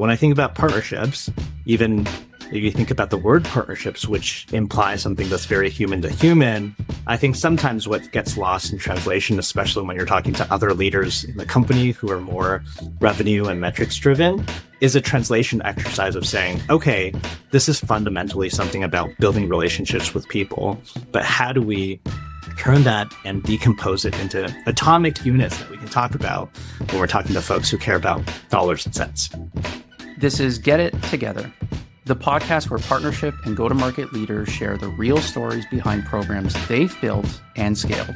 When I think about partnerships, even if you think about the word partnerships, which implies something that's very human to human, I think sometimes what gets lost in translation, especially when you're talking to other leaders in the company who are more revenue and metrics driven, is a translation exercise of saying, okay, this is fundamentally something about building relationships with people, but how do we turn that and decompose it into atomic units that we can talk about when we're talking to folks who care about dollars and cents? This is Get It Together, the podcast where partnership and go-to-market leaders share the real stories behind programs they've built and scaled.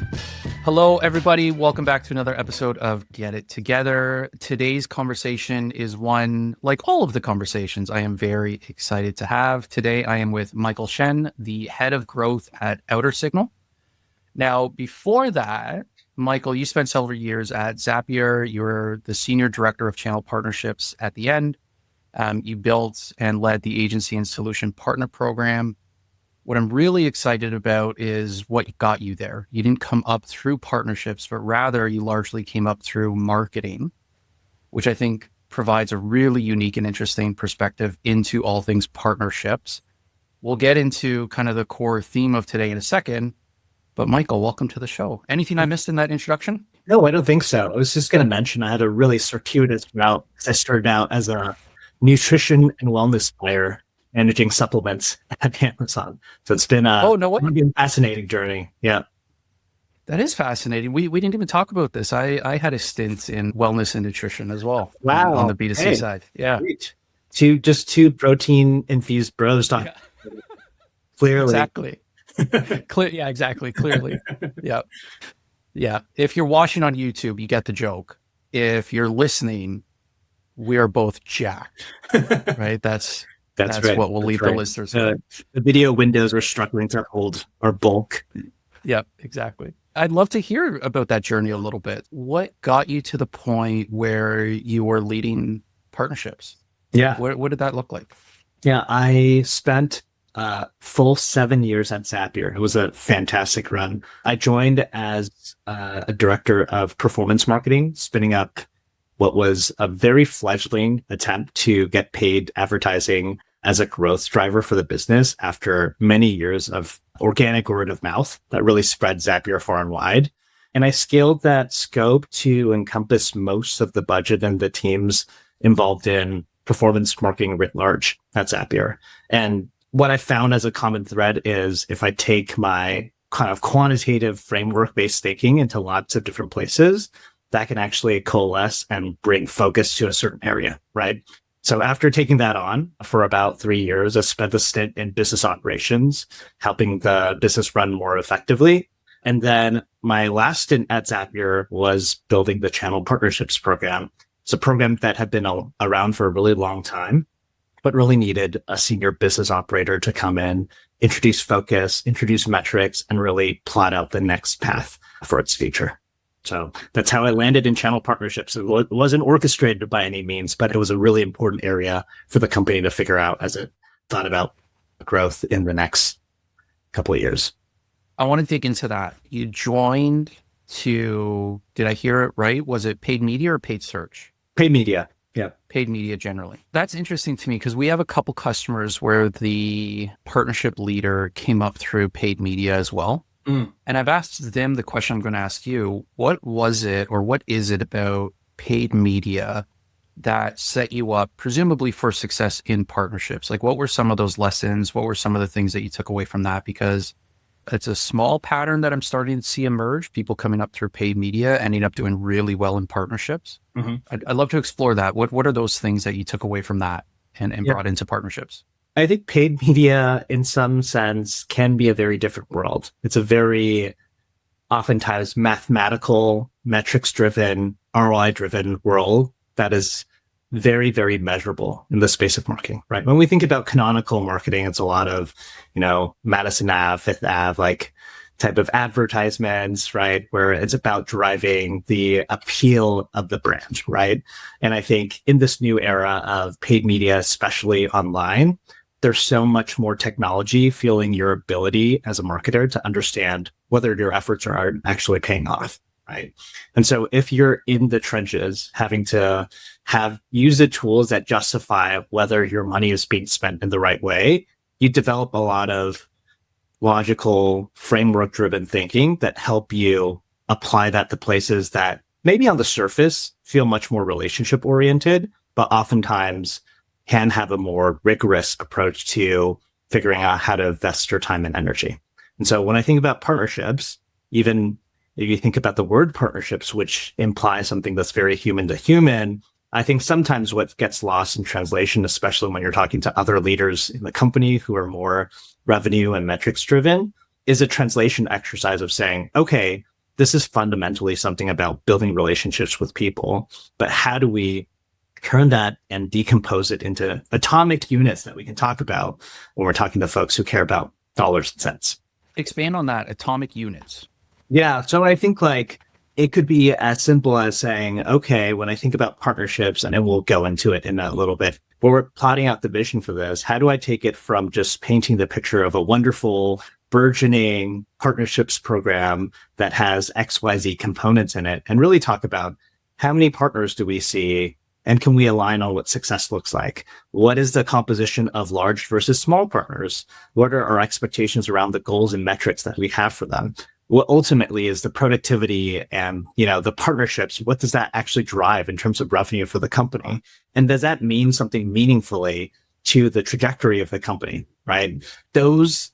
Hello, everybody. Welcome back to another episode of Get It Together. Today's conversation is one, like all of the conversations, I am very excited to have. Today, I am with Michael Shen, the head of growth at OuterSignal. Now, before that, Michael, you spent several years at Zapier. You were the senior director of channel partnerships at the end. You built and led the agency and solution partner program. What I'm really excited about is what got you there. You didn't come up through partnerships, but rather you largely came up through marketing, which I think provides a really unique and interesting perspective into all things partnerships. We'll get into kind of the core theme of today in a second, but Michael, welcome to the show. Anything I missed in that introduction? No, I don't think so. I was just going to mention I had a really circuitous route. I started out as a nutrition and wellness buyer managing supplements at Amazon. So it's been a fascinating journey. Yeah. That is fascinating. We didn't even talk about this. I had a stint in wellness and nutrition as well. Wow. On the B2C side. Yeah. Great. Two protein infused bros talking. Yeah. Clearly. Exactly. Yeah, exactly. Clearly. Yeah. Yeah. If you're watching on YouTube, you get the joke. If you're listening, we are both jacked, right? That's right. What we'll leave the listeners with. The video windows are struggling to hold our bulk. Yep, exactly. I'd love to hear about that journey a little bit. What got you to the point where you were leading partnerships? Yeah. What did that look like? Yeah, I spent full 7 years at Zapier. It was a fantastic run. I joined as a director of performance marketing, spinning up what was a very fledgling attempt to get paid advertising as a growth driver for the business after many years of organic word of mouth that really spread Zapier far and wide. And I scaled that scope to encompass most of the budget and the teams involved in performance marketing writ large at Zapier. And what I found as a common thread is if I take my kind of quantitative framework-based thinking into lots of different places, that can actually coalesce and bring focus to a certain area, right? So after taking that on for about 3 years, I spent a stint in business operations, helping the business run more effectively. And then my last stint at Zapier was building the channel partnerships program. It's a program that had been around for a really long time, but really needed a senior business operator to come in, introduce focus, introduce metrics, and really plot out the next path for its future. So that's how I landed in channel partnerships. It wasn't orchestrated by any means, but it was a really important area for the company to figure out as it thought about growth in the next couple of years. I want to dig into that. You joined to, did I hear it right? Was it paid media or paid search? Paid media. Yeah. Paid media generally. That's interesting to me because we have a couple customers where the partnership leader came up through paid media as well. And I've asked them the question I'm going to ask you. What was it or what is it about paid media that set you up presumably for success in partnerships? Like what were some of those lessons? What were some of the things that you took away from that? Because it's a small pattern that I'm starting to see emerge, people coming up through paid media, ending up doing really well in partnerships. Mm-hmm. I'd love to explore that. What are those things that you took away from that and brought into partnerships? I think paid media, in some sense, can be a very different world. It's a very oftentimes mathematical, metrics-driven, ROI-driven world that is very, very measurable in the space of marketing, right? When we think about canonical marketing, it's a lot of, Madison Ave, Fifth Ave, like type of advertisements, right? Where it's about driving the appeal of the brand, right? And I think in this new era of paid media, especially online, there's so much more technology fueling your ability as a marketer to understand whether your efforts are actually paying off. right? And so if you're in the trenches, having to use the tools that justify whether your money is being spent in the right way, you develop a lot of logical, framework-driven thinking that help you apply that to places that maybe on the surface feel much more relationship-oriented, but oftentimes can have a more rigorous approach to figuring out how to invest your time and energy. And so when I think about partnerships, even if you think about the word partnerships, which implies something that's very human to human, I think sometimes what gets lost in translation, especially when you're talking to other leaders in the company who are more revenue and metrics driven, is a translation exercise of saying, okay, this is fundamentally something about building relationships with people, but how do we turn that and decompose it into atomic units that we can talk about when we're talking to folks who care about dollars and cents? Expand on that, atomic units. Yeah. So I think like it could be as simple as saying, okay, when I think about partnerships, and then we'll go into it in a little bit, but we're plotting out the vision for this. How do I take it from just painting the picture of a wonderful burgeoning partnerships program that has XYZ components in it and really talk about how many partners do we see and can we align on what success looks like? What is the composition of large versus small partners? What are our expectations around the goals and metrics that we have for them? What ultimately is the productivity and, the partnerships? What does that actually drive in terms of revenue for the company? And does that mean something meaningfully to the trajectory of the company, right? Those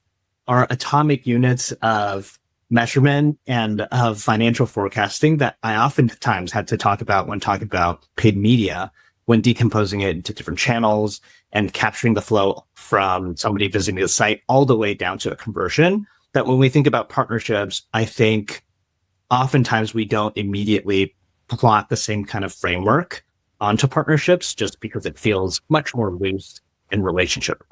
are atomic units of measurement and of financial forecasting that I oftentimes had to talk about when talking about paid media, when decomposing it into different channels and capturing the flow from somebody visiting the site all the way down to a conversion. That when we think about partnerships, I think oftentimes we don't immediately plot the same kind of framework onto partnerships just because it feels much more loose in relationship,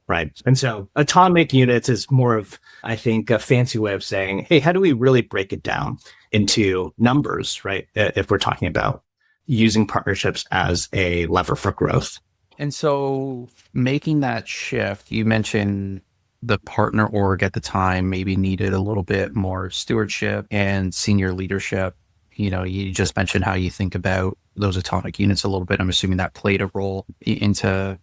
right? And so atomic units is more of, I think, a fancy way of saying, hey, how do we really break it down into numbers, right? If we're talking about using partnerships as a lever for growth. And so making that shift, you mentioned the partner org at the time maybe needed a little bit more stewardship and senior leadership. You just mentioned how you think about those atomic units a little bit. I'm assuming that played a role into,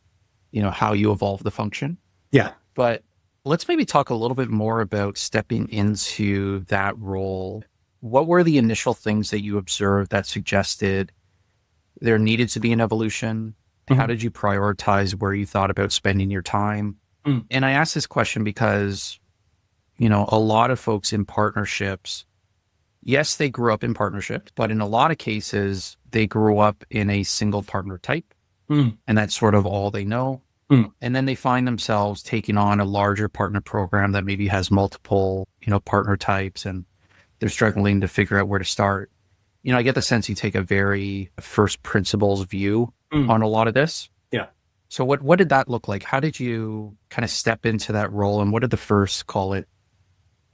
how you evolve the function. Yeah. But let's maybe talk a little bit more about stepping into that role. What were the initial things that you observed that suggested there needed to be an evolution? Mm-hmm. How did you prioritize where you thought about spending your time? Mm. And I ask this question because, a lot of folks in partnerships, yes, they grew up in partnerships, but in a lot of cases, they grew up in a single partner type. Mm. And that's sort of all they know. Mm. And then they find themselves taking on a larger partner program that maybe has multiple, partner types, and they're struggling to figure out where to start. I get the sense you take a very first principles view on a lot of this. Yeah. So what did that look like? How did you kind of step into that role? And what did the first, call it?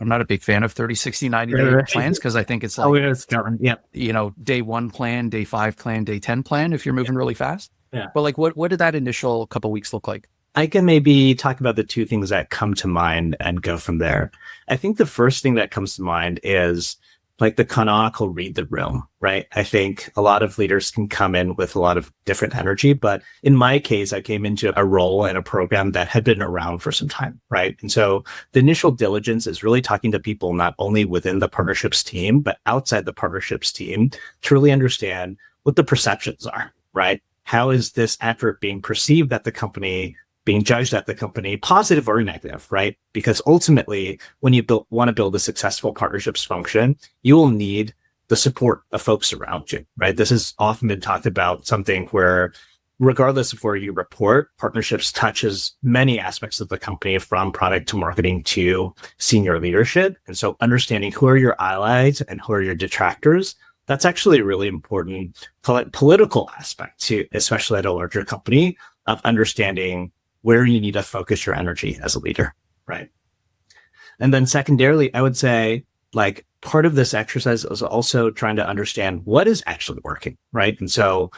I'm not a big fan of 30, 60, 90 day plans because I think it's like, day 1 plan, day 5 plan, day 10 plan if you're moving really fast. Yeah. But like, what did that initial couple of weeks look like? I can maybe talk about the two things that come to mind and go from there. I think the first thing that comes to mind is like the canonical read the room, right? I think a lot of leaders can come in with a lot of different energy, but in my case, I came into a role and a program that had been around for some time, right? And so the initial diligence is really talking to people not only within the partnerships team, but outside the partnerships team to really understand what the perceptions are, right? How is this effort being perceived at the company, being judged at the company, positive or negative, right? Because ultimately, when you want to build a successful partnerships function, you will need the support of folks around you, right? This has often been talked about, something where regardless of where you report, partnerships touches many aspects of the company, from product to marketing to senior leadership. And so understanding who are your allies and who are your detractors, that's actually a really important political aspect to, especially at a larger company, of understanding where you need to focus your energy as a leader, right? And then secondarily, I would say like part of this exercise is also trying to understand what is actually working, right? And so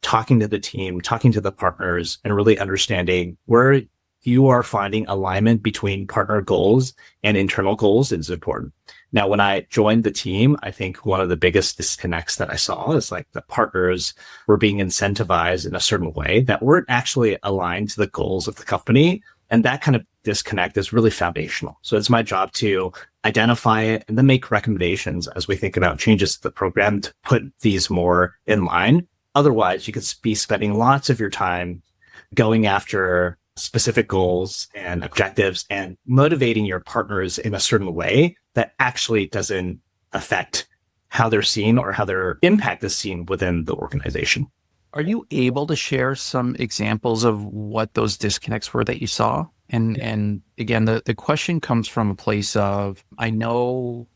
talking to the team, talking to the partners, and really understanding where you are finding alignment between partner goals and internal goals is important. Now, when I joined the team, I think one of the biggest disconnects that I saw is like the partners were being incentivized in a certain way that weren't actually aligned to the goals of the company. And that kind of disconnect is really foundational. So it's my job to identify it and then make recommendations as we think about changes to the program to put these more in line. Otherwise, you could be spending lots of your time going after specific goals and objectives and motivating your partners in a certain way that actually doesn't affect how they're seen or how their impact is seen within the organization. Are you able to share some examples of what those disconnects were that you saw? And again, the question comes from a place of, I know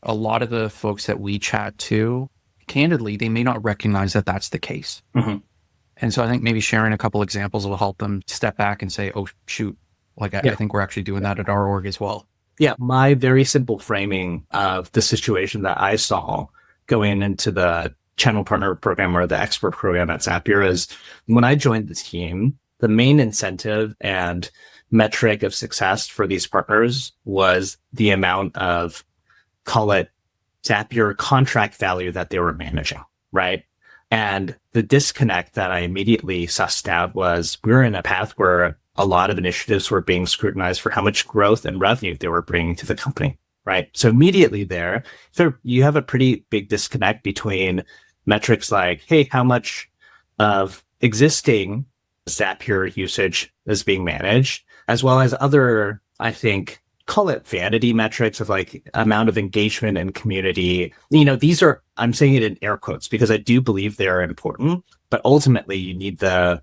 a lot of the folks that we chat to, candidly, they may not recognize that that's the case. Mm-hmm. And so I think maybe sharing a couple examples will help them step back and say, oh, shoot, like I think we're actually doing that at our org as well. Yeah, my very simple framing of the situation that I saw going into the channel partner program or the expert program at Zapier is when I joined the team, the main incentive and metric of success for these partners was the amount of, call it Zapier contract value that they were managing, right? And the disconnect that I immediately sussed out was we're in a path where a lot of initiatives were being scrutinized for how much growth and revenue they were bringing to the company, right? So immediately there, you have a pretty big disconnect between metrics like, hey, how much of existing Zapier usage is being managed, as well as other, I think, call it vanity metrics of like amount of engagement and community. These are, I'm saying it in air quotes because I do believe they are important, but ultimately you need the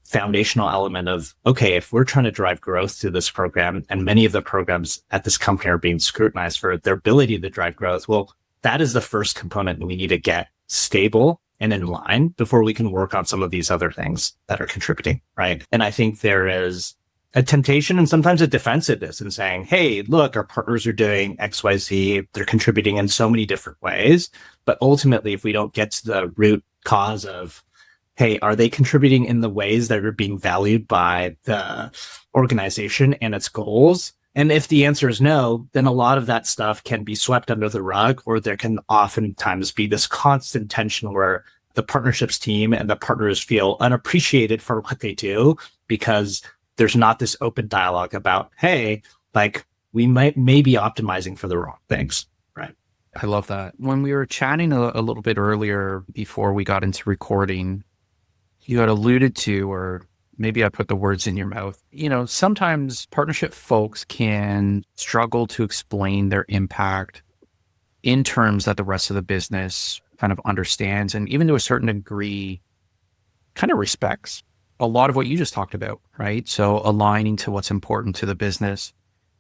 foundational element of, okay, if we're trying to drive growth to this program and many of the programs at this company are being scrutinized for their ability to drive growth, well, that is the first component we need to get stable and in line before we can work on some of these other things that are contributing, right? And I think there is a temptation and sometimes a defensiveness in saying, hey, look, our partners are doing XYZ. They're contributing in so many different ways. But ultimately, if we don't get to the root cause of, hey, are they contributing in the ways that are being valued by the organization and its goals? And if the answer is no, then a lot of that stuff can be swept under the rug, or there can oftentimes be this constant tension where the partnerships team and the partners feel unappreciated for what they do because there's not this open dialogue about, hey, like we may be optimizing for the wrong things, right? I love that. When we were chatting a little bit earlier before we got into recording, you had alluded to, or maybe I put the words in your mouth, sometimes partnership folks can struggle to explain their impact in terms that the rest of the business kind of understands and even to a certain degree kind of respects. A lot of what you just talked about, right? So aligning to what's important to the business.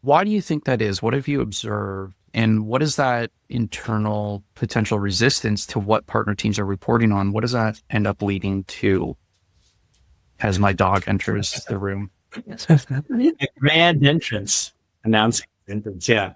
Why do you think that is? What have you observed? And what is that internal potential resistance to what partner teams are reporting on? What does that end up leading to as my dog enters the room? A grand entrance, announcing entrance, yeah.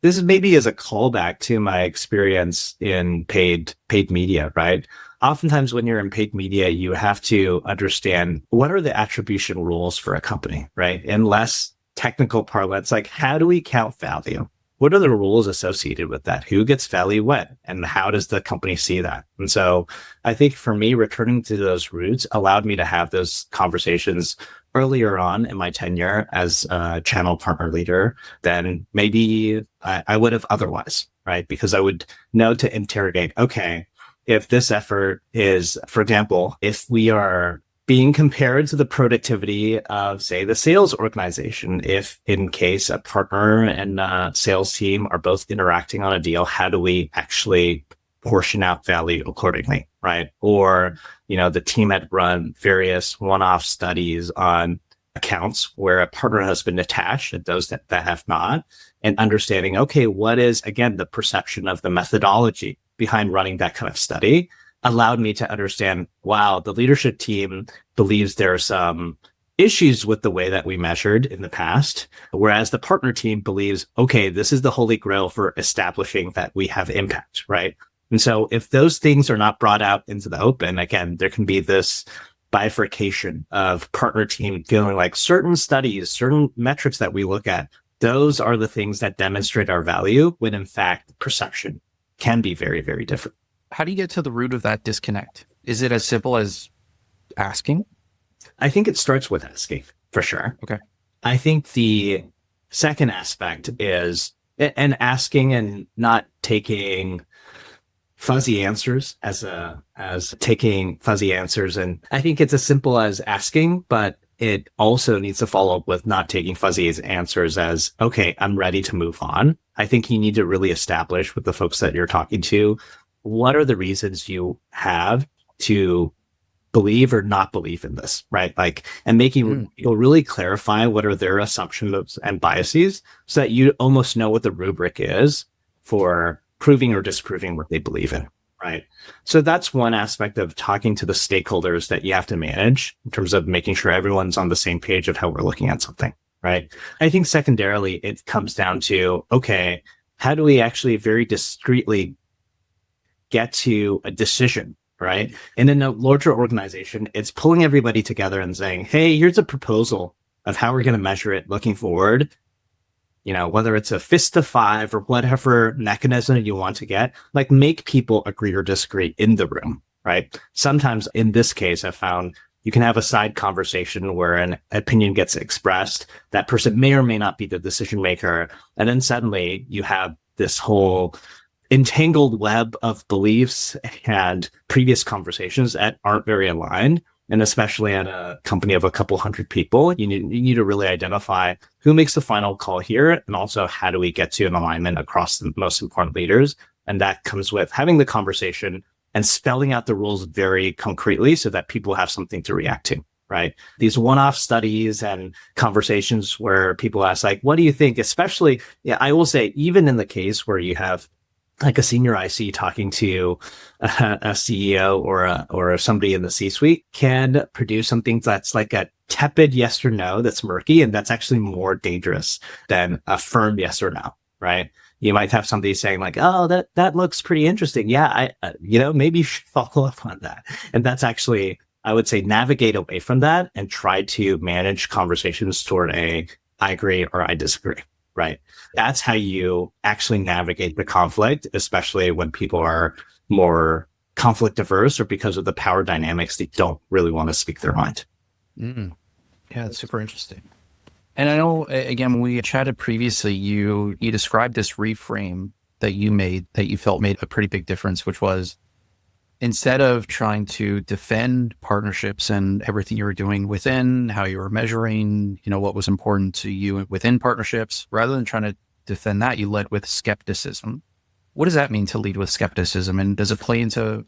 This is maybe as a callback to my experience in paid media, right? Oftentimes when you're in paid media, you have to understand what are the attribution rules for a company, right? In less technical parlance, like how do we count value? What are the rules associated with that? Who gets value when? And how does the company see that? And so I think for me, returning to those roots allowed me to have those conversations earlier on in my tenure as a channel partner leader than maybe I would have otherwise, right? Because I would know to interrogate, okay, if this effort is, for example, if we are being compared to the productivity of, say, the sales organization, if in case a partner and sales team are both interacting on a deal, how do we actually portion out value accordingly, right? Or, the team had run various one-off studies on accounts where a partner has been attached and those that have not, and understanding, okay, what is, again, the perception of the methodology behind running that kind of study allowed me to understand, wow, the leadership team believes there are some issues with the way that we measured in the past, whereas the partner team believes, okay, this is the holy grail for establishing that we have impact, right? And so if those things are not brought out into the open, again, there can be this bifurcation of partner team feeling like certain studies, certain metrics that we look at Those are the things that demonstrate our value when in fact perception can be very, very different. How do you get to the root of that disconnect? Is it as simple as asking? I think it starts with asking for sure. Okay. I think the second aspect is and asking and not taking fuzzy answers as taking fuzzy answers. And I think it's as simple as asking, but it also needs to follow up with not taking fuzzy answers as, okay, I'm ready to move on. I think you need to really establish with the folks that you're talking to, what are the reasons you have to believe or not believe in this, right? Like, and making people really clarify what are their assumptions and biases so that you almost know what the rubric is for proving or disproving what they believe in, right? So that's one aspect of talking to the stakeholders that you have to manage in terms of making sure everyone's on the same page of how we're looking at something, right? I think secondarily, it comes down to, okay, how do we actually very discreetly get to a decision, right? And in a larger organization, it's pulling everybody together and saying, hey, here's a proposal of how we're going to measure it looking forward. You know, whether it's a fist of 5 or whatever mechanism you want to get, like make people agree or disagree in the room, right? Sometimes in this case, I found you can have a side conversation where an opinion gets expressed. That person may or may not be the decision maker. And then suddenly you have this whole entangled web of beliefs and previous conversations that aren't very aligned. And especially at a company of a couple hundred people, you need to really identify who makes the final call here. And also, how do we get to an alignment across the most important leaders? And that comes with having the conversation and spelling out the rules very concretely so that people have something to react to, right? These one-off studies and conversations where people ask, like, what do you think? Especially, I will say, even in the case where you have like a senior IC talking to a CEO or somebody in the C-suite can produce something that's like a tepid yes or no that's murky, and that's actually more dangerous than a firm yes or no, right? You might have somebody saying like, oh, that looks pretty interesting. Yeah, maybe you should follow up on that. And that's actually, I would say, navigate away from that and try to manage conversations toward I agree or I disagree. Right. That's how you actually navigate the conflict, especially when people are more conflict averse or because of the power dynamics, they don't really want to speak their mind. Yeah, it's super interesting. And I know, again, when we chatted previously, you described this reframe that you made that you felt made a pretty big difference, which was instead of trying to defend partnerships and everything you were doing within, how you were measuring, what was important to you within partnerships, rather than trying to defend that, you led with skepticism. What does that mean to lead with skepticism? And does it play into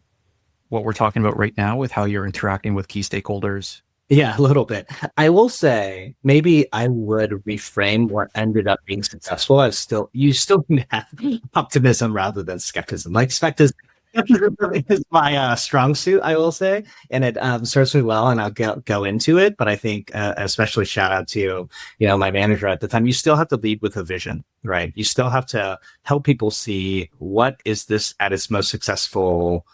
what we're talking about right now with how you're interacting with key stakeholders? Yeah, a little bit. I will say maybe I would reframe what ended up being successful as you still have optimism rather than skepticism. Like skepticism is my strong suit, I will say, and it serves me well, and I'll go into it. But I think, especially shout out to my manager at the time. You still have to lead with a vision, right? You still have to help people see what is this at its most successful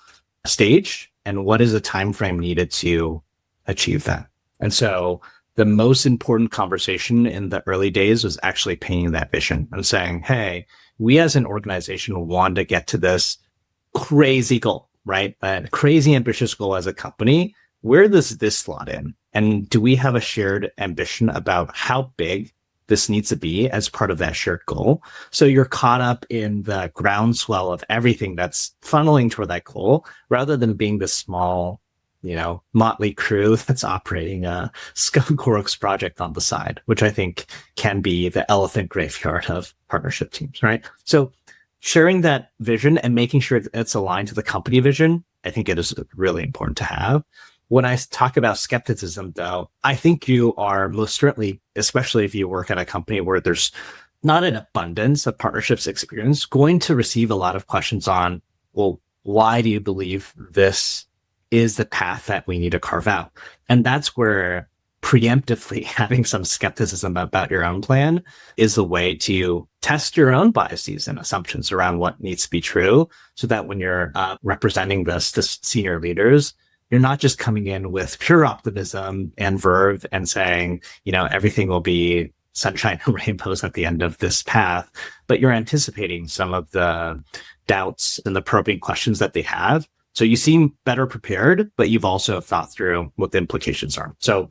stage, and what is the time frame needed to achieve that. And so, the most important conversation in the early days was actually painting that vision and saying, "Hey, we as an organization want to get to this crazy goal, right? A crazy ambitious goal as a company. Where does this slot in? And do we have a shared ambition about how big this needs to be as part of that shared goal?" So you're caught up in the groundswell of everything that's funneling toward that goal rather than being the small, motley crew that's operating a skunk works project on the side, which I think can be the elephant graveyard of partnership teams, right? So sharing that vision and making sure it's aligned to the company vision, I think it is really important to have. When I talk about skepticism, though, I think you are most certainly, especially if you work at a company where there's not an abundance of partnerships experience, going to receive a lot of questions on, well, why do you believe this is the path that we need to carve out? And that's where preemptively having some skepticism about your own plan is the way to test your own biases and assumptions around what needs to be true, so that when you're representing this to senior leaders, you're not just coming in with pure optimism and verve and saying, everything will be sunshine and rainbows at the end of this path, but you're anticipating some of the doubts and the probing questions that they have. So you seem better prepared, but you've also thought through what the implications are. So,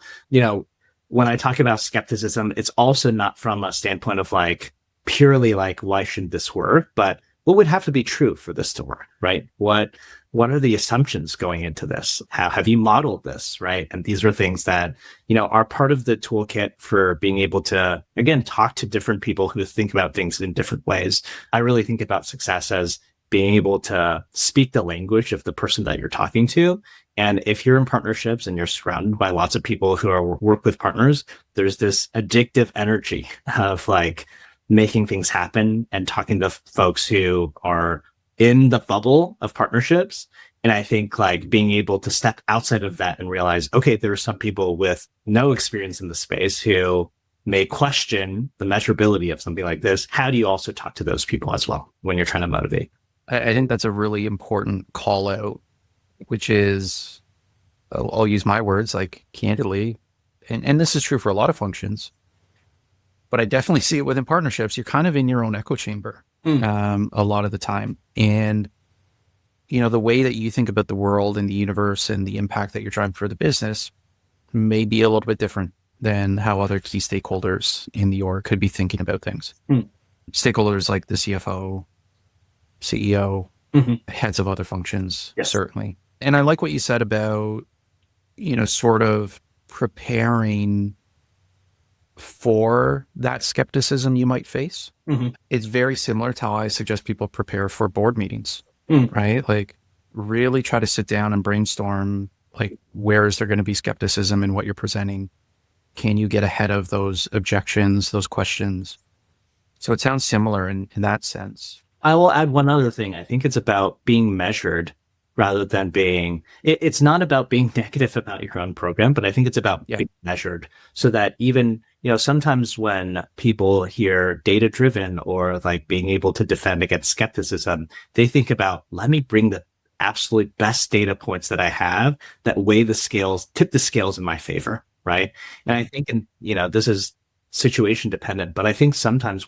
when I talk about skepticism, it's also not from a standpoint of like purely like, why shouldn't this work? But what would have to be true for this to work, right? What are the assumptions going into this? How have you modeled this, right? And these are things that, are part of the toolkit for being able to, again, talk to different people who think about things in different ways. I really think about success as being able to speak the language of the person that you're talking to. And if you're in partnerships and you're surrounded by lots of people who work with partners, there's this addictive energy of like making things happen and talking to folks who are in the bubble of partnerships. And I think like being able to step outside of that and realize, okay, there are some people with no experience in the space who may question the measurability of something like this. How do you also talk to those people as well when you're trying to motivate? I think that's a really important call out, which is, I'll use my words like candidly, and this is true for a lot of functions, but I definitely see it within partnerships. You're kind of in your own echo chamber a lot of the time. And, the way that you think about the world and the universe and the impact that you're driving for the business may be a little bit different than how other key stakeholders in the org could be thinking about things. Stakeholders like the CFO, CEO, heads of other functions, yes, certainly. And I like what you said about, sort of preparing for that skepticism you might face. It's very similar to how I suggest people prepare for board meetings, right? Like really try to sit down and brainstorm, like, where is there going to be skepticism in what you're presenting? Can you get ahead of those objections, those questions? So it sounds similar in that sense. I will add one other thing. I think it's about being measured rather than being, it's not about being negative about your own program, but I think it's about being measured so that even, sometimes when people hear data driven or like being able to defend against skepticism, they think about, let me bring the absolute best data points that I have that weigh the scales, tip the scales in my favor. Right. And I think, this is situation dependent, but I think sometimes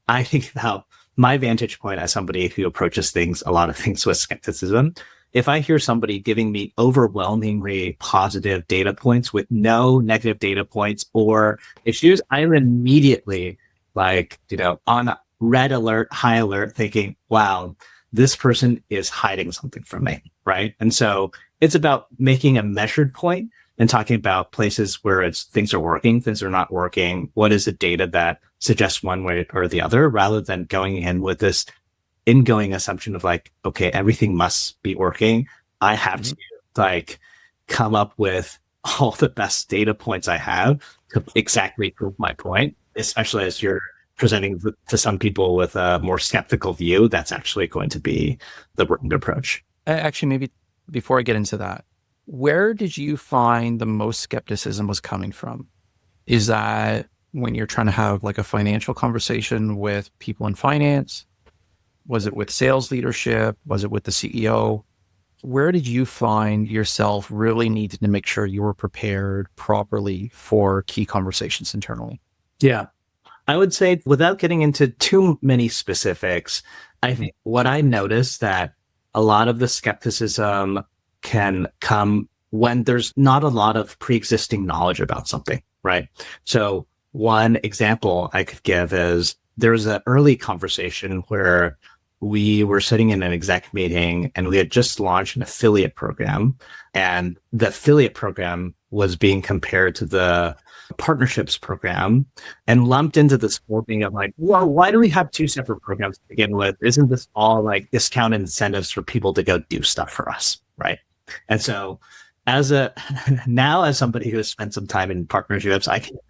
I think about my vantage point as somebody who approaches a lot of things with skepticism. If I hear somebody giving me overwhelmingly positive data points with no negative data points or issues, I'm immediately like, on red alert, high alert, thinking, wow, this person is hiding something from me. Right. And so it's about making a measured point and talking about places where things are working, things are not working. What is the data that suggests one way or the other, rather than going in with this ingoing assumption of like, okay, everything must be working. I have to like come up with all the best data points I have to exactly prove my point, especially as you're presenting to some people with a more skeptical view. That's actually going to be the wrong approach. Actually, maybe before I get into that, where did you find the most skepticism was coming from? Is that when you're trying to have like a financial conversation with people in finance? Was it with sales leadership? Was it with the CEO? Where did you find yourself really needing to make sure you were prepared properly for key conversations internally? Yeah, I would say without getting into too many specifics, I think what I noticed that a lot of the skepticism can come when there's not a lot of pre-existing knowledge about something, right? So one example I could give is there was an early conversation where we were sitting in an exec meeting and we had just launched an affiliate program, and the affiliate program was being compared to the partnerships program and lumped into this whole thing of like, well, why do we have two separate programs to begin with? Isn't this all like discount incentives for people to go do stuff for us, right? And so as somebody who has spent some time in partnerships, I can imagine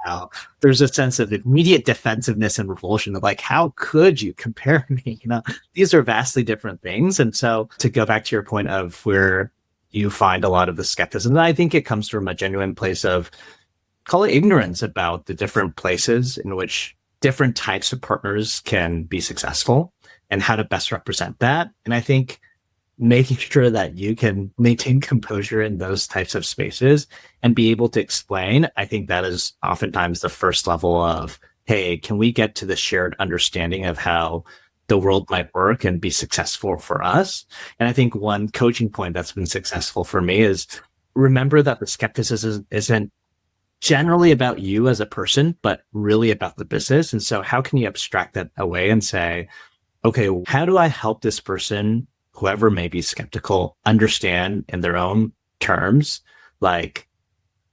how there's a sense of immediate defensiveness and revulsion of like, how could you compare me? These are vastly different things. And so to go back to your point of where you find a lot of the skepticism, I think it comes from a genuine place of, call it ignorance about the different places in which different types of partners can be successful and how to best represent that. And I think making sure that you can maintain composure in those types of spaces and be able to explain, I think that is oftentimes the first level of, hey, can we get to the shared understanding of how the world might work and be successful for us? And I think one coaching point that's been successful for me is remember that the skepticism isn't generally about you as a person, but really about the business. And so how can you abstract that away and say, okay, how do I help this person, whoever may be skeptical, understand in their own terms, like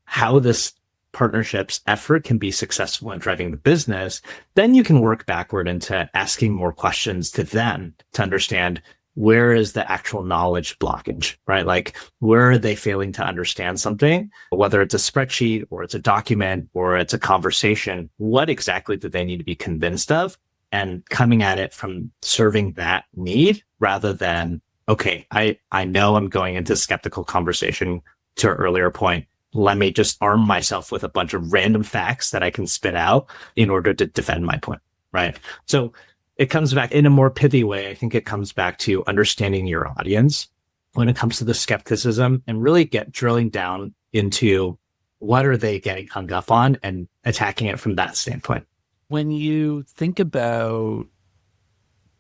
how this partnership's effort can be successful in driving the business? Then you can work backward into asking more questions to them to understand where is the actual knowledge blockage, right? Like, where are they failing to understand something? Whether it's a spreadsheet or it's a document or it's a conversation, what exactly do they need to be convinced of? And coming at it from serving that need rather than, okay, I know I'm going into skeptical conversation to an earlier point. Let me just arm myself with a bunch of random facts that I can spit out in order to defend my point, right? So it comes back in a more pithy way. I think it comes back to understanding your audience when it comes to the skepticism and really drilling down into what are they getting hung up on and attacking it from that standpoint. When you think about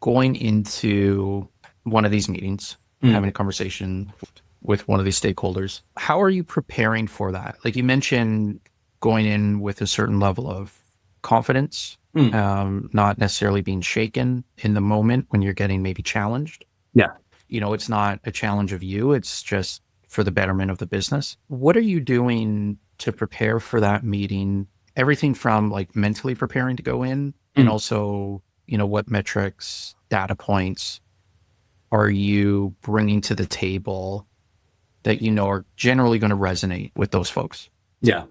going into one of these meetings, having a conversation with one of these stakeholders, how are you preparing for that? Like you mentioned, going in with a certain level of confidence, not necessarily being shaken in the moment when you're getting maybe challenged. Yeah. It's not a challenge of you. It's just for the betterment of the business. What are you doing to prepare for that meeting? Everything from like mentally preparing to go in and also, what metrics, data points are you bringing to the table that are generally going to resonate with those folks? Yeah.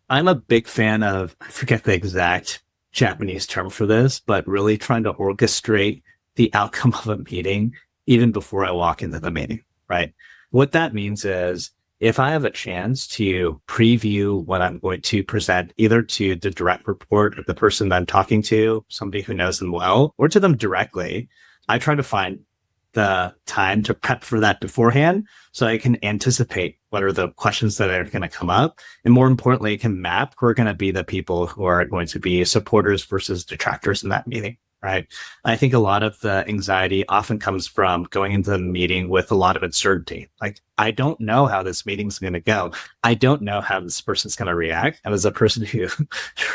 I'm a big fan of, I forget the exact Japanese term for this, but really trying to orchestrate the outcome of a meeting even before I walk into the meeting, right? What that means is if I have a chance to preview what I'm going to present either to the direct report of the person that I'm talking to, somebody who knows them well, or to them directly, I try to find the time to prep for that beforehand so I can anticipate what are the questions that are going to come up. And more importantly, it can map who are going to be the people who are going to be supporters versus detractors in that meeting, right? I think a lot of the anxiety often comes from going into the meeting with a lot of uncertainty. Like, I don't know how this meeting's going to go. I don't know how this person's going to react. And as a person who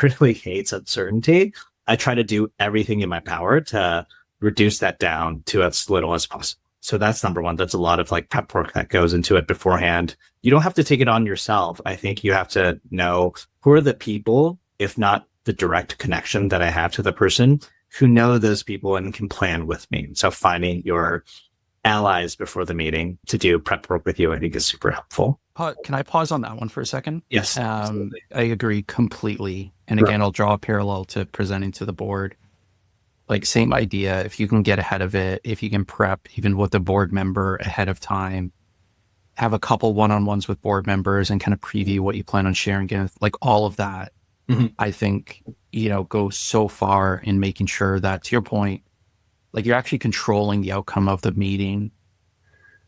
really hates uncertainty, I try to do everything in my power to reduce that down to as little as possible. So that's number one. That's a lot of like prep work that goes into it beforehand. You don't have to take it on yourself. I think you have to know who are the people, if not the direct connection that I have to the person, who know those people and can plan with me. So finding your allies before the meeting to do prep work with you, I think is super helpful. Can I pause on that one for a second? Yes. I agree completely. And again, I'll draw a parallel to presenting to the board. Like, same idea. If you can get ahead of it, if you can prep even with the board member ahead of time, have a couple one-on-ones with board members and kind of preview what you plan on sharing, like all of that, I think, goes so far in making sure that, to your point, like you're actually controlling the outcome of the meeting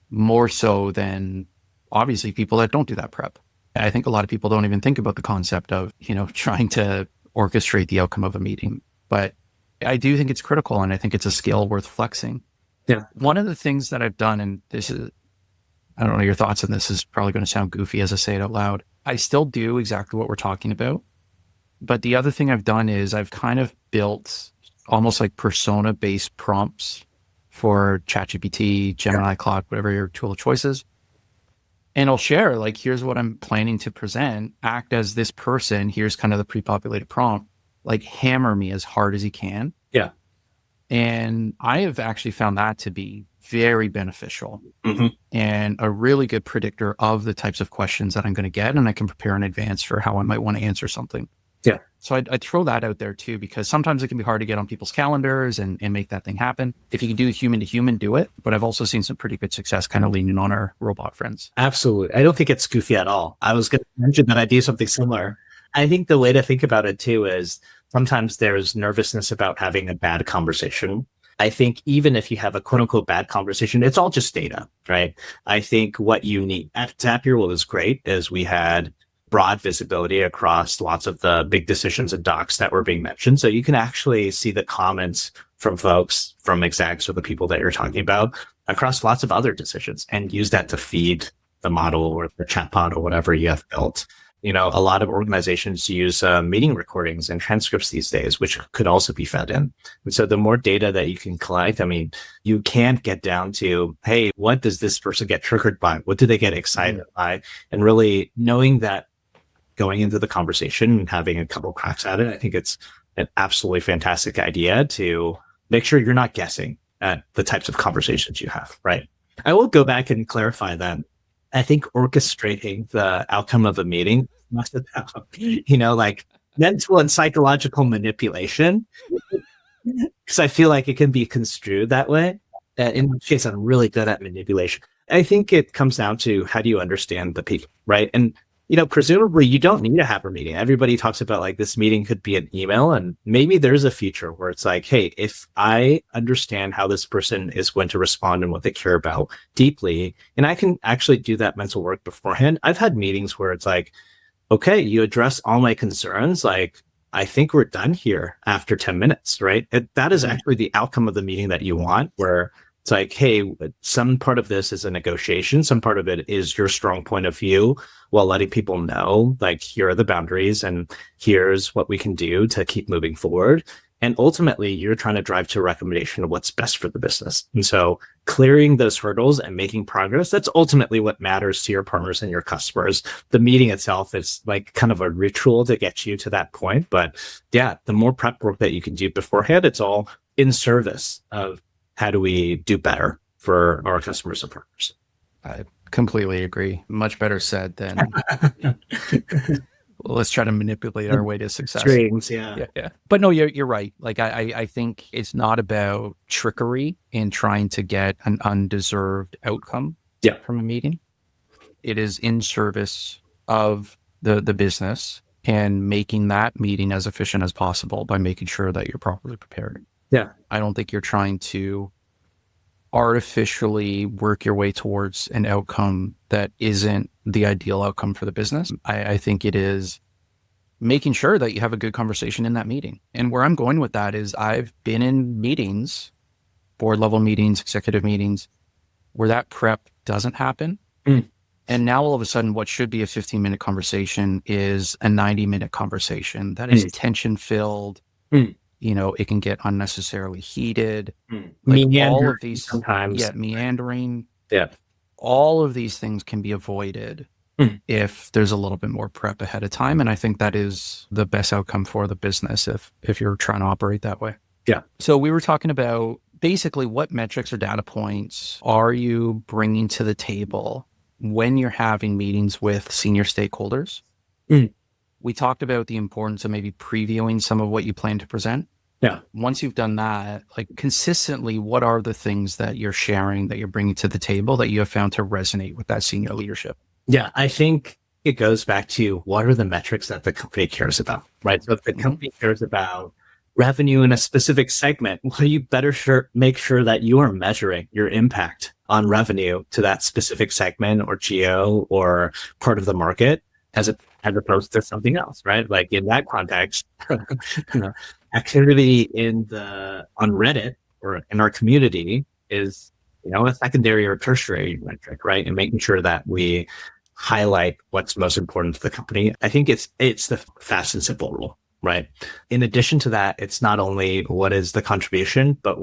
more so than obviously people that don't do that prep. I think a lot of people don't even think about the concept of, trying to orchestrate the outcome of a meeting, but I do think it's critical, and I think it's a skill worth flexing. Yeah. One of the things that I've done, and this is, I don't know, your thoughts on this is probably going to sound goofy as I say it out loud. I still do exactly what we're talking about. But the other thing I've done is I've kind of built almost like persona-based prompts for ChatGPT, Gemini, Claude, whatever your tool of choice is. And I'll share, like, here's what I'm planning to present. Act as this person. Here's kind of the pre-populated prompt. Like, hammer me as hard as you can. Yeah. And I have actually found that to be very beneficial and a really good predictor of the types of questions that I'm going to get. And I can prepare in advance for how I might want to answer something. Yeah. So I'd throw that out there too, because sometimes it can be hard to get on people's calendars and make that thing happen. If you can do human to human, do it. But I've also seen some pretty good success kind of leaning on our robot friends. Absolutely. I don't think it's goofy at all. I was going to mention that I do something similar. I think the way to think about it too is sometimes there's nervousness about having a bad conversation. I think even if you have a quote unquote bad conversation, it's all just data, right? I think what you need at Zapier, what was great is we had broad visibility across lots of the big decisions and docs that were being mentioned. So you can actually see the comments from folks, from execs or the people that you're talking about across lots of other decisions and use that to feed the model or the chatbot or whatever you have built. A lot of organizations use meeting recordings and transcripts these days, which could also be fed in. And so the more data that you can collect, you can't get down to, hey, what does this person get triggered by? What do they get excited by? And really knowing that going into the conversation and having a couple cracks at it, I think it's an absolutely fantastic idea to make sure you're not guessing at the types of conversations you have, right? I will go back and clarify that. I think orchestrating the outcome of a meeting must have, like mental and psychological manipulation, because I feel like it can be construed that way. In which case, I'm really good at manipulation. I think it comes down to how do you understand the people, right? And presumably you don't need to have a meeting. Everybody talks about like this meeting could be an email, and maybe there's a feature where it's like, hey, if I understand how this person is going to respond and what they care about deeply, and I can actually do that mental work beforehand. I've had meetings where it's like, okay, you address all my concerns. Like, I think we're done here after 10 minutes, right? That is actually the outcome of the meeting that you want, where it's like, hey, some part of this is a negotiation. Some part of it is your strong point of view, while letting people know, like, here are the boundaries and here's what we can do to keep moving forward. And ultimately, you're trying to drive to a recommendation of what's best for the business. And so clearing those hurdles and making progress, that's ultimately what matters to your partners and your customers. The meeting itself is like kind of a ritual to get you to that point. But yeah, the more prep work that you can do beforehand, it's all in service of how do we do better for our customers and partners. I completely agree. Much better said than let's try to manipulate our way to success. Strings, yeah. But no, you're right. Like I think it's not about trickery in trying to get an undeserved outcome from a meeting. It is in service of the business and making that meeting as efficient as possible by making sure that you're properly prepared. Yeah. I don't think you're trying to artificially work your way towards an outcome that isn't the ideal outcome for the business. I think it is making sure that you have a good conversation in that meeting. And where I'm going with that is I've been in meetings, board level meetings, executive meetings, where that prep doesn't happen. And now all of a sudden, what should be a 15-minute conversation is a 90-minute conversation that is tension filled. It can get unnecessarily heated. Like all of these sometimes. Meandering. Yeah. All of these things can be avoided if there's a little bit more prep ahead of time. And I think that is the best outcome for the business if you're trying to operate that way. Yeah. So we were talking about basically what metrics or data points are you bringing to the table when you're having meetings with senior stakeholders? We talked about the importance of maybe previewing some of what you plan to present. Yeah. Once you've done that, like consistently, what are the things that you're sharing, that you're bringing to the table that you have found to resonate with that senior leadership? Yeah, I think it goes back to what are the metrics that the company cares about, right? So if the company cares about revenue in a specific segment, well, you better make sure that you are measuring your impact on revenue to that specific segment or geo or part of the market as opposed to something else, right? Like in that context, activity on Reddit or in our community is, a secondary or tertiary metric, right? And making sure that we highlight what's most important to the company. I think it's the fast and simple rule, right? In addition to that, it's not only what is the contribution, but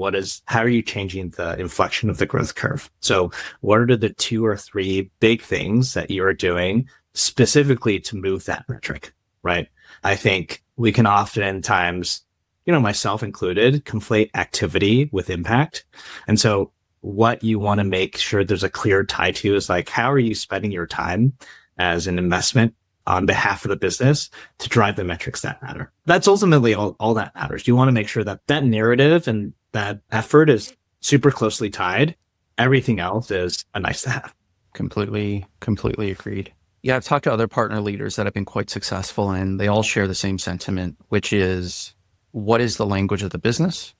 how are you changing the inflection of the growth curve? So what are the 2 or 3 big things that you are doing specifically to move that metric, right? I think we can oftentimes, myself included, conflate activity with impact. And so what you want to make sure there's a clear tie to is like, how are you spending your time as an investment on behalf of the business to drive the metrics that matter? That's ultimately all that matters. You want to make sure that narrative and that effort is super closely tied. Everything else is a nice to have. Completely agreed. Yeah, I've talked to other partner leaders that have been quite successful, and they all share the same sentiment, which is, what is the language of the business?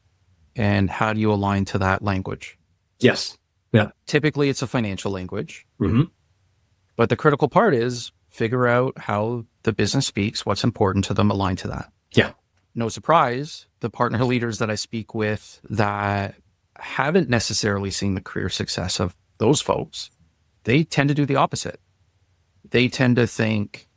And how do you align to that language? Yes. Yeah. Typically, it's a financial language. Mm-hmm. But the critical part is figure out how the business speaks, what's important to them, align to that. Yeah. No surprise, the partner leaders that I speak with that haven't necessarily seen the career success of those folks, they tend to do the opposite. They tend to think,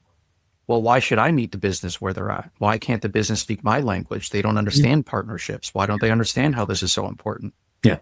well, why should I meet the business where they're at? Why can't the business speak my language? They don't understand partnerships. Why don't they understand how this is so important? Yeah.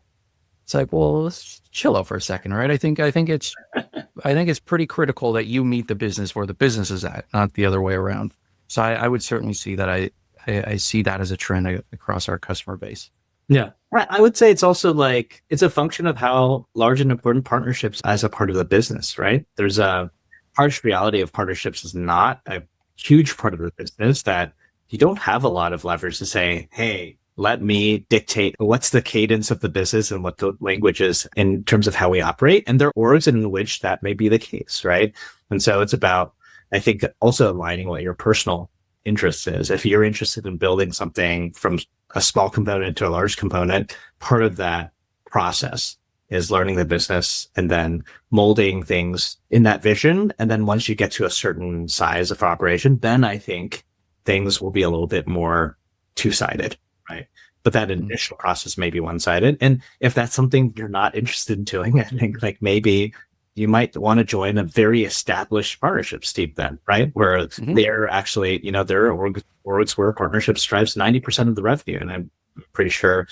It's like, well, let's chill out for a second, right? I think it's pretty critical that you meet the business where the business is at, not the other way around. So I would certainly see that. I see that as a trend across our customer base. Yeah. I would say it's also like, it's a function of how large and important partnerships as a part of the business, right? There's a harsh reality of partnerships is not a huge part of the business, that you don't have a lot of leverage to say, hey, let me dictate what's the cadence of the business and what the language is in terms of how we operate. And there are orgs in which that may be the case, right? And so it's about, I think, also aligning what your personal interest is. If you're interested in building something from a small component to a large component, part of that process is learning the business and then molding things in that vision. And then once you get to a certain size of operation, then I think things will be a little bit more two-sided, right? But that initial process may be one-sided. And if that's something you're not interested in doing, I think like maybe you might want to join a very established partnerships team then, right? Where they're actually, there are orgs where partnerships drives 90% of the revenue. And I'm pretty sure,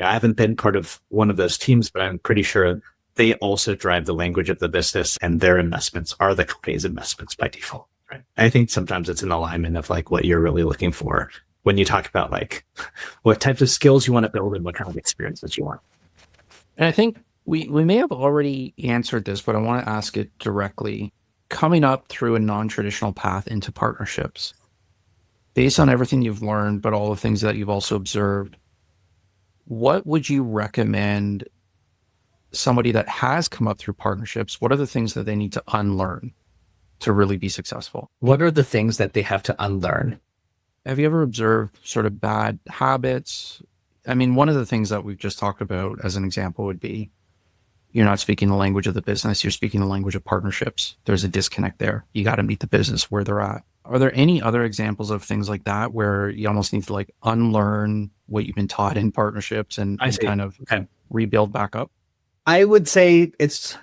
I haven't been part of one of those teams, but I'm pretty sure they also drive the language of the business, and their investments are the company's investments by default, right? I think sometimes it's an alignment of like what you're really looking for when you talk about like what types of skills you want to build and what kind of experiences you want. And I think we may have already answered this, but I want to ask it directly. Coming up through a non-traditional path into partnerships, based on everything you've learned, but all the things that you've also observed, what would you recommend somebody that has come up through partnerships? What are the things that they need to unlearn to really be successful? What are the things that they have to unlearn? Have you ever observed sort of bad habits? I mean, one of the things that we've just talked about as an example would be, you're not speaking the language of the business, you're speaking the language of partnerships. There's a disconnect there. You got to meet the business where they're at. Are there any other examples of things like that where you almost need to like unlearn what you've been taught in partnerships and kind of rebuild back up? I would say it's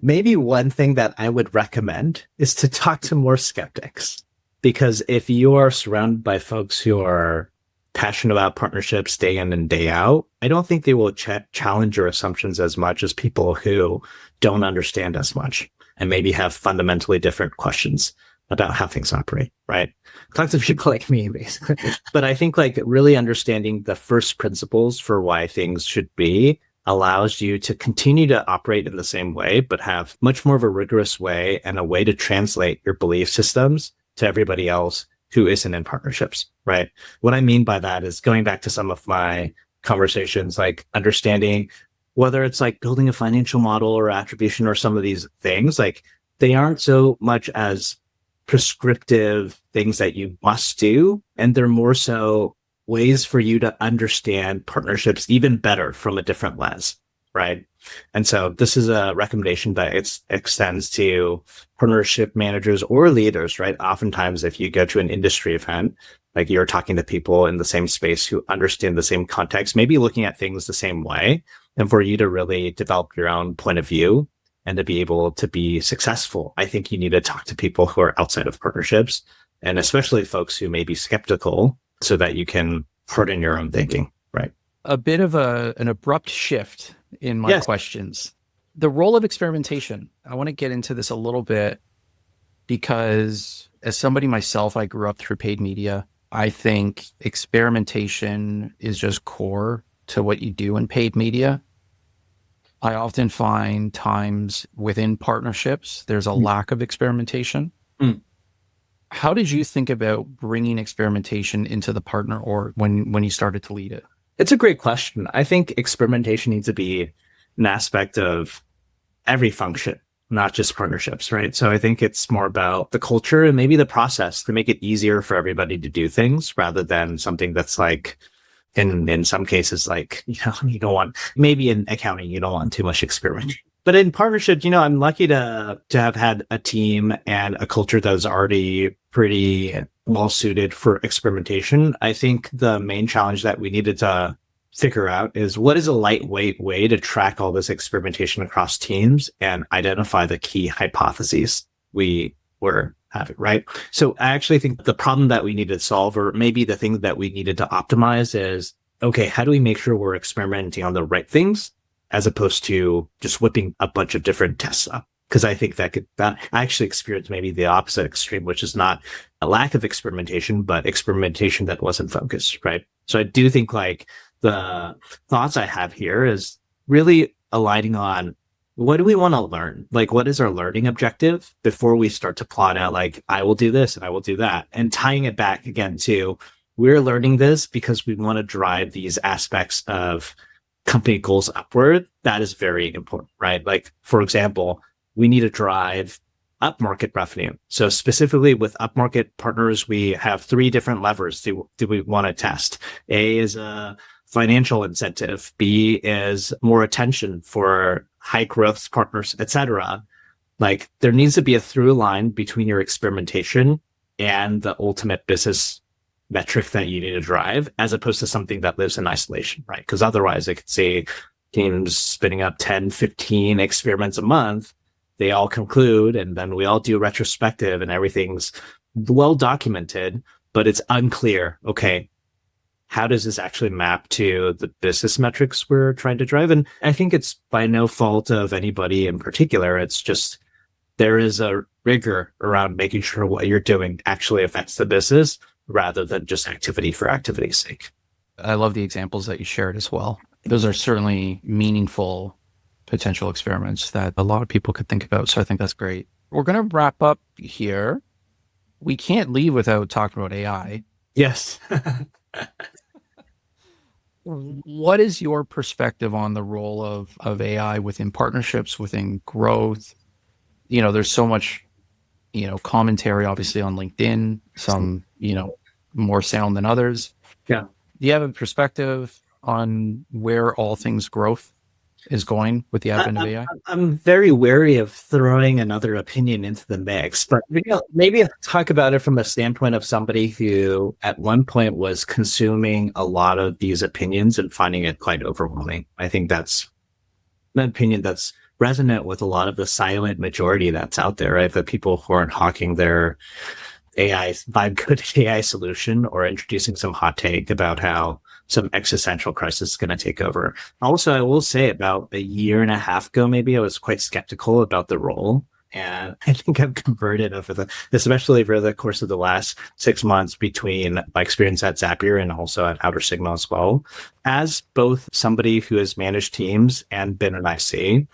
maybe one thing that I would recommend is to talk to more skeptics, because if you are surrounded by folks who are passionate about partnerships day in and day out, I don't think they will challenge your assumptions as much as people who don't understand as much and maybe have fundamentally different questions about how things operate, right? Talk to people like me, basically. But I think like really understanding the first principles for why things should be allows you to continue to operate in the same way, but have much more of a rigorous way and a way to translate your belief systems to everybody else who isn't in partnerships, right? What I mean by that is going back to some of my conversations, like understanding whether it's like building a financial model or attribution or some of these things, like they aren't so much as prescriptive things that you must do. And they're more so ways for you to understand partnerships even better from a different lens, right? And so this is a recommendation that it extends to partnership managers or leaders, right? Oftentimes, if you go to an industry event, like you're talking to people in the same space who understand the same context, maybe looking at things the same way. And for you to really develop your own point of view and to be able to be successful, I think you need to talk to people who are outside of partnerships, and especially folks who may be skeptical, so that you can harden your own thinking, right? A bit of an abrupt shift in my questions. The role of experimentation. I want to get into this a little bit because as somebody myself, I grew up through paid media. I think experimentation is just core to what you do in paid media. I often find times within partnerships, there's a lack of experimentation. How did you think about bringing experimentation into the partner or when you started to lead it? It's a great question. I think experimentation needs to be an aspect of every function, not just partnerships, right? So I think it's more about the culture and maybe the process to make it easier for everybody to do things rather than something that's like in some cases, like, you don't want, maybe in accounting, you don't want too much experiment. But in partnership, I'm lucky to have had a team and a culture that was already pretty well suited for experimentation. I think the main challenge that we needed to figure out is what is a lightweight way to track all this experimentation across teams and identify the key hypotheses we were having, right? So I actually think the problem that we needed to solve, or maybe the thing that we needed to optimize, is, okay, how do we make sure we're experimenting on the right things as opposed to just whipping a bunch of different tests up? Because I think that I actually experienced maybe the opposite extreme, which is not a lack of experimentation, but experimentation that wasn't focused, right? So I do think like the thoughts I have here is really aligning on what do we want to learn? Like, what is our learning objective before we start to plot out, like, I will do this and I will do that, and tying it back again to, we're learning this because we want to drive these aspects of company goals upward. That is very important, right? Like, for example, we need to drive upmarket revenue. So specifically with upmarket partners, we have 3 different levers do we want to test. A is a financial incentive. B is more attention for high growth partners, etc. Like, there needs to be a through line between your experimentation and the ultimate business metric that you need to drive, as opposed to something that lives in isolation, right? Because otherwise it could say teams spinning up 10, 15 experiments a month. They all conclude, and then we all do retrospective, and everything's well documented, but it's unclear. Okay, how does this actually map to the business metrics we're trying to drive? And I think it's by no fault of anybody in particular. It's just, there is a rigor around making sure what you're doing actually affects the business rather than just activity for activity's sake. I love the examples that you shared as well. Those are certainly meaningful potential experiments that a lot of people could think about. So I think that's great. We're going to wrap up here. We can't leave without talking about AI. Yes. What is your perspective on the role of AI within partnerships, within growth? There's so much, commentary obviously on LinkedIn, some, more sound than others. Yeah. Do you have a perspective on where all things growth is going with the advent of AI? I'm very wary of throwing another opinion into the mix, but maybe I'll talk about it from a standpoint of somebody who at one point was consuming a lot of these opinions and finding it quite overwhelming. I think that's an opinion that's resonant with a lot of the silent majority that's out there, right? The people who aren't hawking their vibe good AI solution or introducing some hot take about how some existential crisis is going to take over. Also, I will say about a year and a half ago, maybe I was quite skeptical about the role. And I think I've converted especially over the course of the last 6 months between my experience at Zapier and also at OuterSignal as well. As both somebody who has managed teams and been an IC,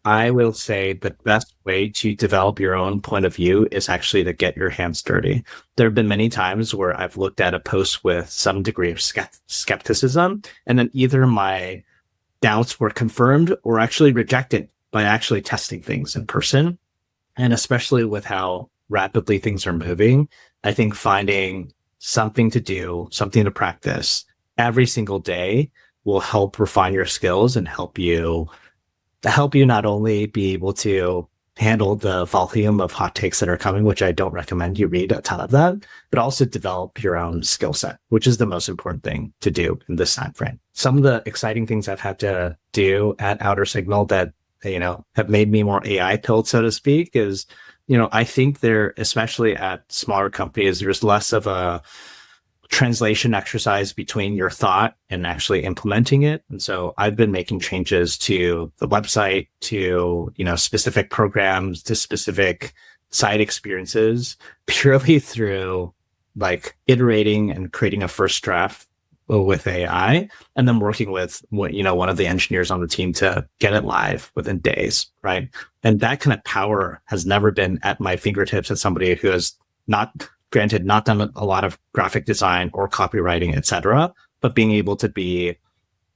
I will say the best way to develop your own point of view is actually to get your hands dirty. There have been many times where I've looked at a post with some degree of skepticism, and then either my doubts were confirmed or actually rejected by actually testing things in person. And especially with how rapidly things are moving, I think finding something to do, something to practice every single day will help refine your skills and help you not only be able to handle the volume of hot takes that are coming, which I don't recommend you read a ton of that, but also develop your own skill set, which is the most important thing to do in this time frame. Some of the exciting things I've had to do at OuterSignal that, have made me more AI pilled, so to speak, is, I think there, especially at smaller companies, there's less of a translation exercise between your thought and actually implementing it. And so I've been making changes to the website, to, specific programs, to specific site experiences purely through like iterating and creating a first draft with AI and then working with one of the engineers on the team to get it live within days. Right. And that kind of power has never been at my fingertips as somebody who has not done a lot of graphic design or copywriting, etc., but being able to be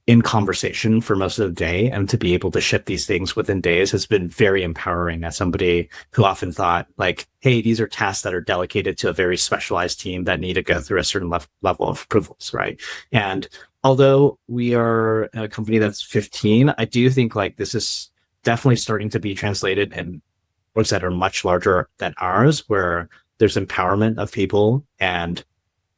in conversation for most of the day and to be able to ship these things within days has been very empowering as somebody who often thought like, hey, these are tasks that are delegated to a very specialized team that need to go through a certain level of approvals, right? And although we are a company that's 15, I do think like this is definitely starting to be translated in orgs that are much larger than ours, where there's empowerment of people and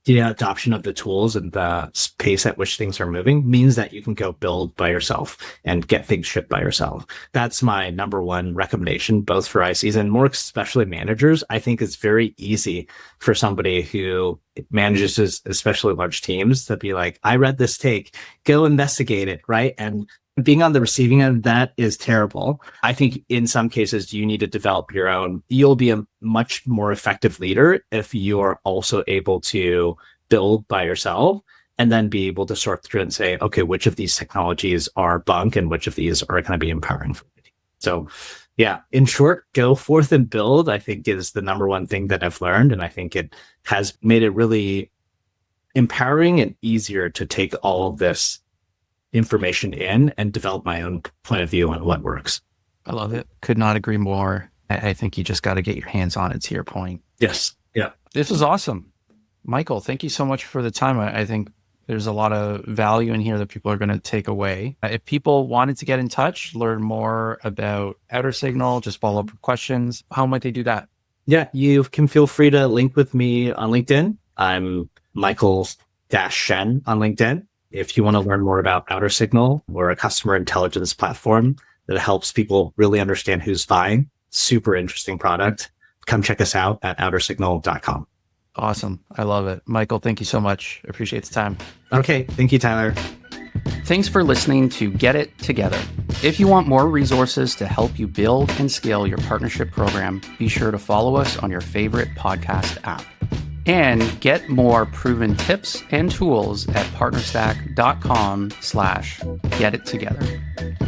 the adoption of the tools and the pace at which things are moving means that you can go build by yourself and get things shipped by yourself. That's my number one recommendation, both for ICs and more especially managers. I think it's very easy for somebody who manages especially large teams to be like, I read this take, go investigate it, right? And being on the receiving end of that is terrible. I think in some cases you need to develop your own. You'll be a much more effective leader if you are also able to build by yourself and then be able to sort through and say, okay, which of these technologies are bunk and which of these are going to be empowering for me. So yeah, in short, go forth and build, I think is the number one thing that I've learned. And I think it has made it really empowering and easier to take all of this information in and develop my own point of view on what works. I love it. Could not agree more. I think you just got to get your hands on it, to your point. Yes. Yeah. This was awesome. Michael, thank you so much for the time. I think there's a lot of value in here that people are going to take away. If people wanted to get in touch, learn more about OuterSignal, just follow up with questions, how might they do that? Yeah, you can feel free to link with me on LinkedIn. I'm Michael-Shen on LinkedIn. If you want to learn more about OuterSignal, we're a customer intelligence platform that helps people really understand who's buying. Super interesting product. Come check us out at outersignal.com. Awesome. I love it. Michael, thank you so much. Appreciate the time. Okay. Thank you, Tyler. Thanks for listening to Get It Together. If you want more resources to help you build and scale your partnership program, be sure to follow us on your favorite podcast app. And get more proven tips and tools at partnerstack.com/getittogether.